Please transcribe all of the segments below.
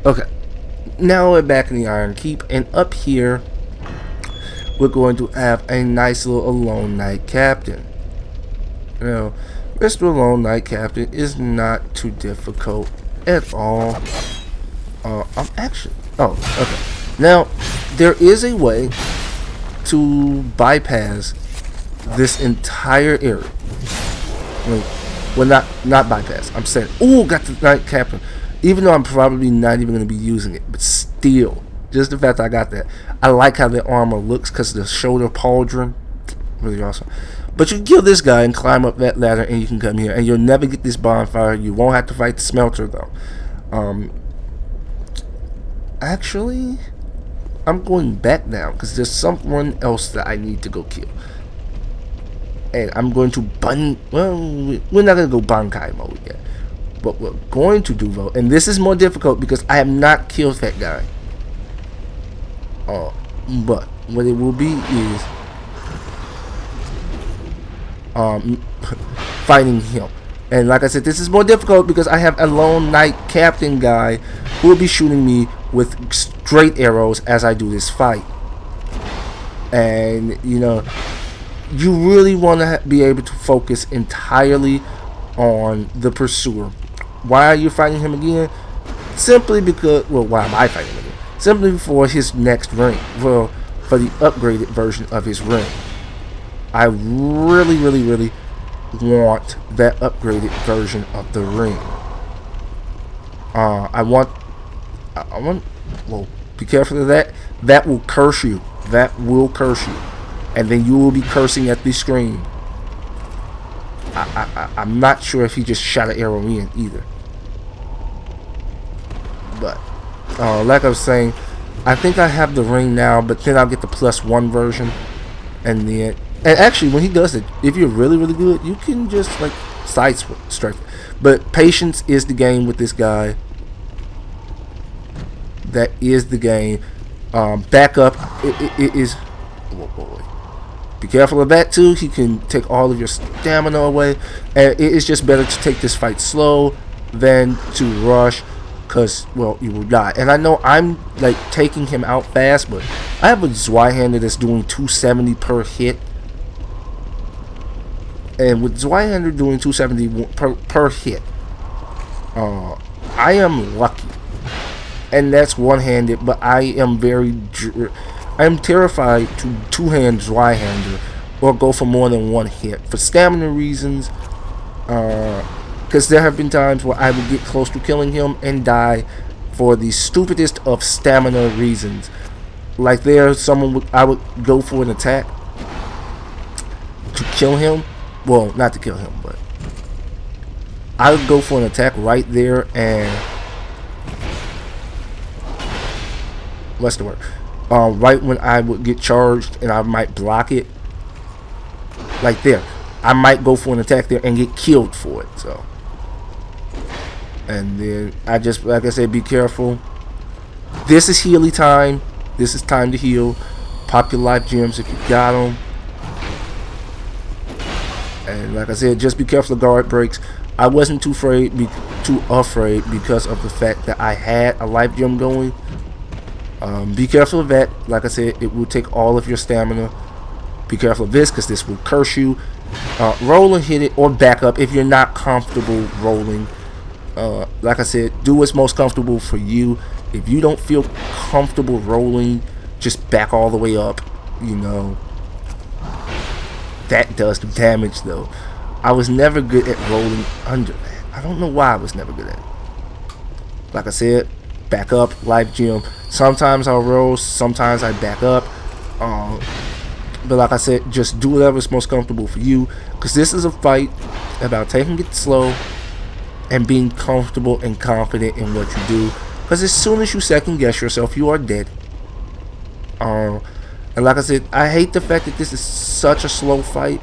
Okay, now we're back in the Iron Keep, and up here we're going to have a nice little Alone Knight Captain. You know, Mr. Alone Knight Captain is not too difficult at all. I'm actually... Oh, okay. Now, there is a way to bypass this entire area. Well, not bypass. I'm saying, oh, got the Knight Captain. Even though I'm probably not even going to be using it, but still, just the fact that I got that. I like how the armor looks because the shoulder pauldron, really awesome. But you can kill this guy and climb up that ladder, and you can come here, and you'll never get this bonfire. You won't have to fight the smelter though. Actually, I'm going back now because there's someone else that I need to go kill. And I'm going to well, we're not going to go Bankai mode yet. What we're going to do though, and this is more difficult because I have not killed that guy. But what it will be is fighting him. And like I said, this is more difficult because I have a Lone Knight Captain guy who will be shooting me with straight arrows as I do this fight. And you know, you really want to be able to focus entirely on the pursuer. Why are you fighting him again? Simply because, well, why am I fighting him again? Simply for his next ring. Well, for the upgraded version of his ring. I really want that upgraded version of the ring. I want, well, be careful of that. That will curse you. That will curse you. And then you will be cursing at the screen. I'm not sure if he just shot an arrow in either. But, like I was saying, I think I have the ring now, but then I'll get the +1 version. And then, and actually, when he does it, if you're really good, you can just, like, strike. But patience is the game with this guy. That is the game. Back up, it is... Whoa, boy. Be careful of that too. He can take all of your stamina away, and it is just better to take this fight slow than to rush, because, well, you will die. And I know I'm like taking him out fast, but I have a Zweihander that's doing 270 per hit, and with Zweihander doing 270 per hit, I am lucky, and that's one-handed. But I am I'm terrified to two-hand Zweihander or go for more than one hit for stamina reasons, because there have been times where I would get close to killing him and die for the stupidest of stamina reasons. Like I would go for an attack to kill him. Well, not to kill him, but I would go for an attack right there, and what's the word? Right when I would get charged and I might block it, like there, I might go for an attack there and get killed for it. So, and then I just, like I said, be careful. This is healy time. This is time to heal. Pop your life gems if you got them. And like I said, just be careful of guard breaks. I wasn't too afraid because of the fact that I had a life gem going. Be careful of that. Like I said, it will take all of your stamina. Be careful of this because this will curse you. Roll and hit it, or back up if you're not comfortable rolling. Like I said, do what's most comfortable for you. If you don't feel comfortable rolling, just back all the way up. You know, that does the damage though. I was never good at rolling under that. I don't know why I was never good at it. Like I said, back up, life gem. Sometimes I'll roll, sometimes I back up. But like I said, just do whatever's most comfortable for you, because this is a fight about taking it slow and being comfortable and confident in what you do. Because as soon as you second guess yourself, you are dead. And like I said, I hate the fact that this is such a slow fight.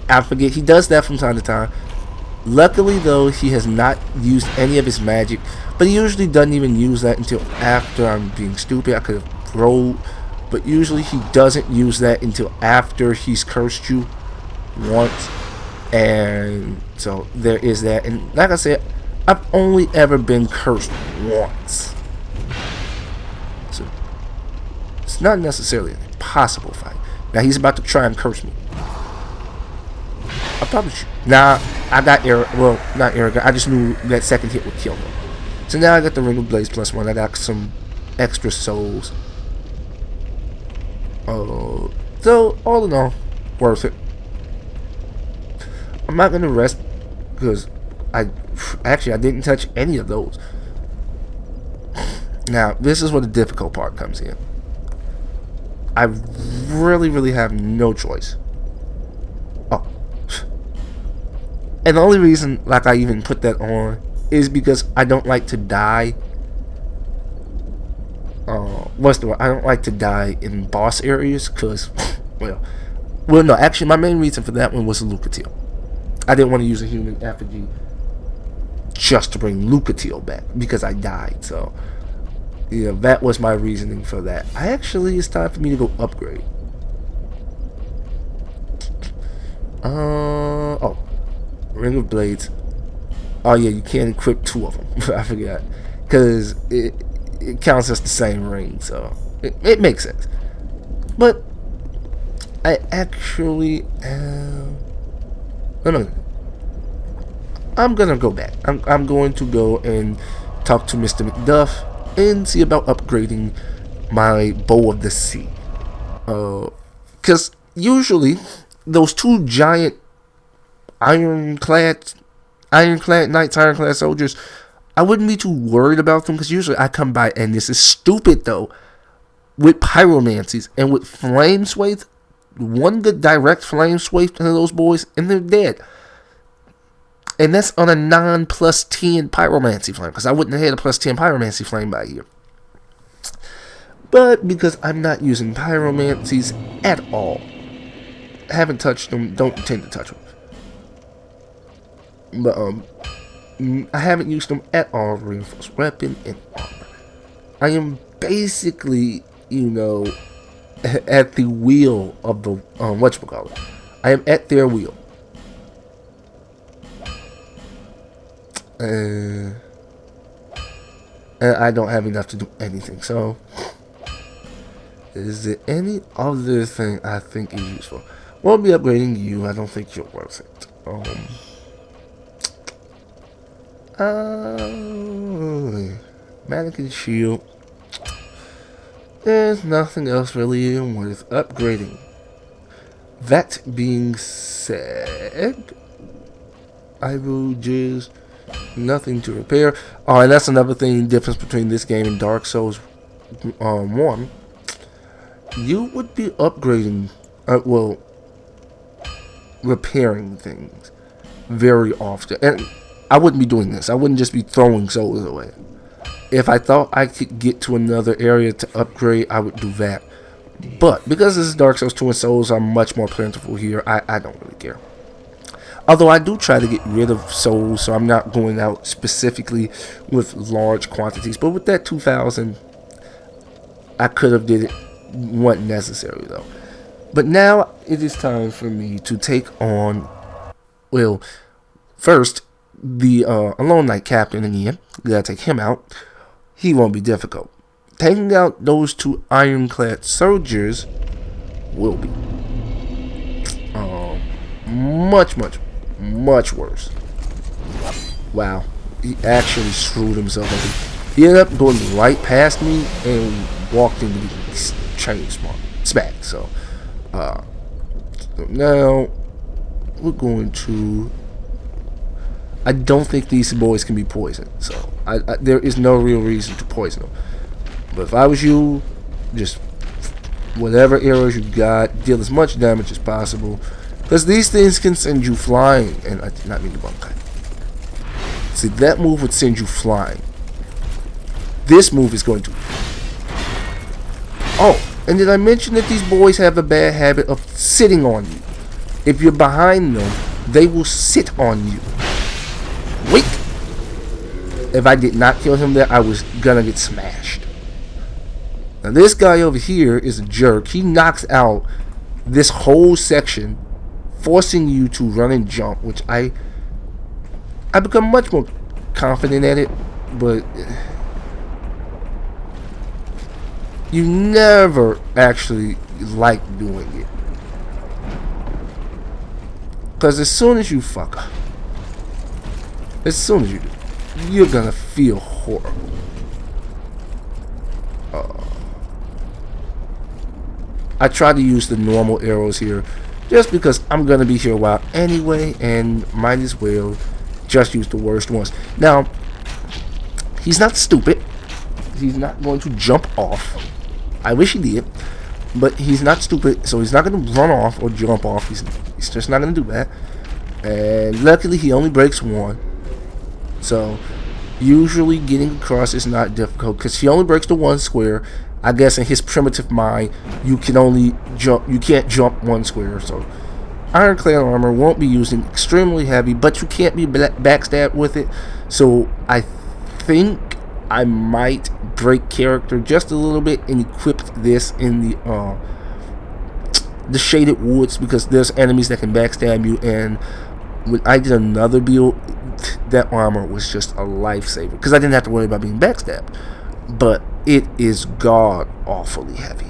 I forget, he does that from time to time. Luckily though, he has not used any of his magic, but he usually doesn't even use that until after I'm being stupid. I could have rolled, but usually he doesn't use that until after he's cursed you once. And so there is that. And like I said, I've only ever been cursed once. So it's not necessarily an impossible fight. Now he's about to try and curse me. I probably should. Nah, I got well, not arrogant. I just knew that second hit would kill him. So now I got the Ring of Blades +1. I got some extra souls. So all in all, worth it. I'm not gonna rest because I didn't touch any of those. Now this is where the difficult part comes in. I really have no choice. Oh, and the only reason like I even put that on is because I don't like to die. What's the word? I don't like to die in boss areas because, well, no. Actually, my main reason for that one was Lucatiel. I didn't want to use a human effigy just to bring Lucatiel back because I died. So, yeah, that was my reasoning for that. It's time for me to go upgrade. Oh, Ring of Blades. Oh yeah, you can't equip 2 of them. I forgot because it counts as the same ring, so it makes sense. But I actually no. I'm gonna go back. I'm going to go and talk to Mr. McDuff and see about upgrading my Bow of the Sea. Because usually those 2 giant ironclad knights, ironclad soldiers, I wouldn't be too worried about them because usually I come by, and this is stupid though, with pyromancies and with flame swathe. One good direct flame swathe into those boys and they're dead. And that's on a non+10 pyromancy flame because I wouldn't have had a +10 pyromancy flame by here. But because I'm not using pyromancies at all, haven't touched them, don't intend to touch them. But I haven't used them at all. Reinforced weapon and armor. I am basically, at the wheel of the whatchamacallit. I am at their wheel. And I don't have enough to do anything. So, is there any other thing I think is useful? Won't be upgrading you. I don't think you're worth it. Mannequin shield. There's nothing else really worth upgrading. That being said, I will just nothing to repair. Oh, and that's another thing, difference between this game and Dark Souls 1. You would be upgrading, repairing things very often. And I wouldn't be doing this. I wouldn't just be throwing souls away. If I thought I could get to another area to upgrade, I would do that. But because this is Dark Souls 2 and souls are much more plentiful here, I don't really care. Although I do try to get rid of souls, so I'm not going out specifically with large quantities. But with that 2,000, I could have did it. Wasn't necessary though. But now it is time for me to take on, well, first the Alone Knight Captain again. Gotta take him out. He won't be difficult. Taking out those 2 ironclad soldiers will be much worse. Wow, he actually screwed himself up. He ended up going right past me and walked into the chain smack. So now we're going to. I don't think these boys can be poisoned, so there is no real reason to poison them. But if I was you, just whatever arrows you got, deal as much damage as possible, because these things can send you flying. And I did not mean to bump that. See, that move would send you flying. This move is going to. Oh, and did I mention that these boys have a bad habit of sitting on you? If you're behind them, they will sit on you. Wait! If I did not kill him there, I was gonna get smashed. Now this guy over here is a jerk. He knocks out this whole section, forcing you to run and jump, which I become much more confident at it, but you never actually like doing it. Because as soon as you fuck up, as soon as you do, you're gonna feel horrible. I try to use the normal arrows here just because I'm gonna be here a while anyway, and might as well just use the worst ones. Now, he's not stupid. He's not going to jump off. I wish he did, but he's not stupid, so he's not going to run off or jump off. He's just not going to do that. And luckily, he only breaks one. So, usually getting across is not difficult because he only breaks the one square. I guess in his primitive mind, you can't jump one square. So, ironclad armor won't be using extremely heavy, but you can't be backstabbed with it. So, I think I might break character just a little bit and equip this in the shaded woods, because there's enemies that can backstab you. And when I did another build, that armor was just a lifesaver because I didn't have to worry about being backstabbed. But it is god awfully heavy.